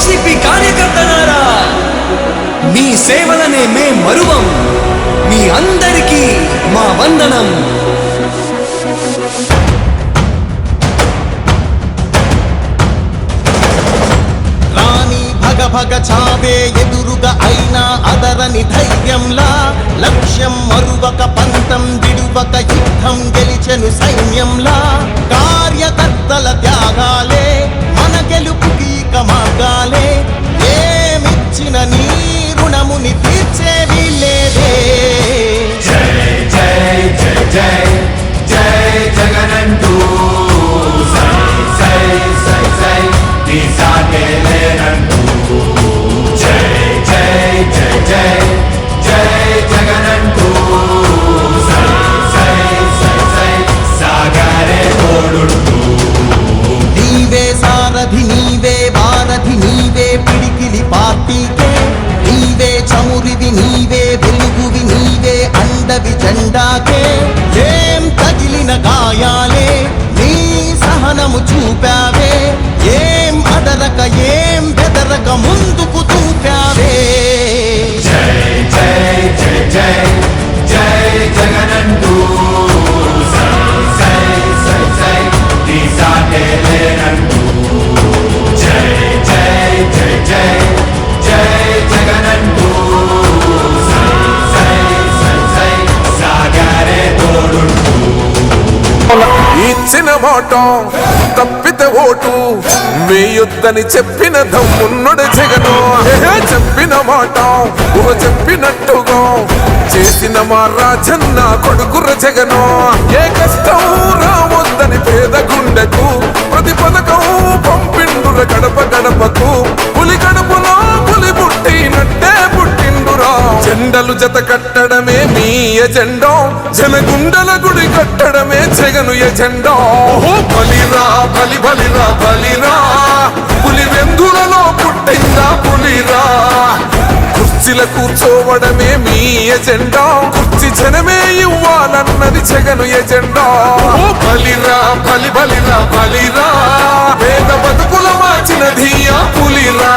YCP కార్యకర్తలారా, మీ సేవలనే మే మరువం. మీ అందరికీ మా వందనం. భగ చావే ఎదురుగా అయినా అదరని ధైర్యంలా, లక్ష్యం మరువక పంతం విడువక యుద్ధం గెలిచెను సైన్యంలా. కార్యకర్తల త్యాగాలే మన గెలుపుకీక మార్గాలే, ఏమిచ్చిన నీ రుణముని తీర్చేది లేదే. జై జై జై జై జై జగనంటూ సై సై సై సై నీ సాగే లేనంటూ. జై జై జై జై జై జగనంటూ సై సై సై సై సాగరే తోడుంటూ. నీవే సారథి నీవే వారధి నీవే పిడికిలి పార్టీకే, నీవే చమురివి నీవే వెలుగువి నీవే అండవి జెండాకే. ఏం తగిలిన గాయాలే నీ సహనము చూపావే, ఏం అదరక ఏం బెదరక ముందుకు చూపావే. జై జై జై జై జై జగనంటూ సై సై సై సై నీ సాగే లేనంటూ. జై జై జై జై జై జగనంటూ సై సై సై సై సాగరే తోడుంటూ. ఇచ్చిన మాట తప్పితే ఓటు వేయొద్దని చెప్పిన దమ్మున్నడు జగను. చెప్పిన మాట చెప్పినట్టుగా చేసిన మా రాజన్న కొడుకుర జగను. ఏ కష్టం రావద్దని పేద గుండెకు ప్రతి పథకం పంపిండుర గడప గడపకు. పులి గడపలో పులి పుట్టినట్టే పుట్టిండురా. జెండలు జత కట్టడమే మీ ఎజెండా, జనగుండల గుడి కట్టడమే జగను ఎజెండా. బలిరా బలి బలిరా బలిరా, పులి వెందులలో పుట్టిందా పులిరా. కుర్చీల కూర్చోవడమే మీ ఎజెండా, కుర్చీ జనమే ఇవ్వాలన్నది జగను ఎజెండా. బలిరా బలి బలిరా బలిరా, పేద బతుకుల మార్చినది ఆ పులిరా.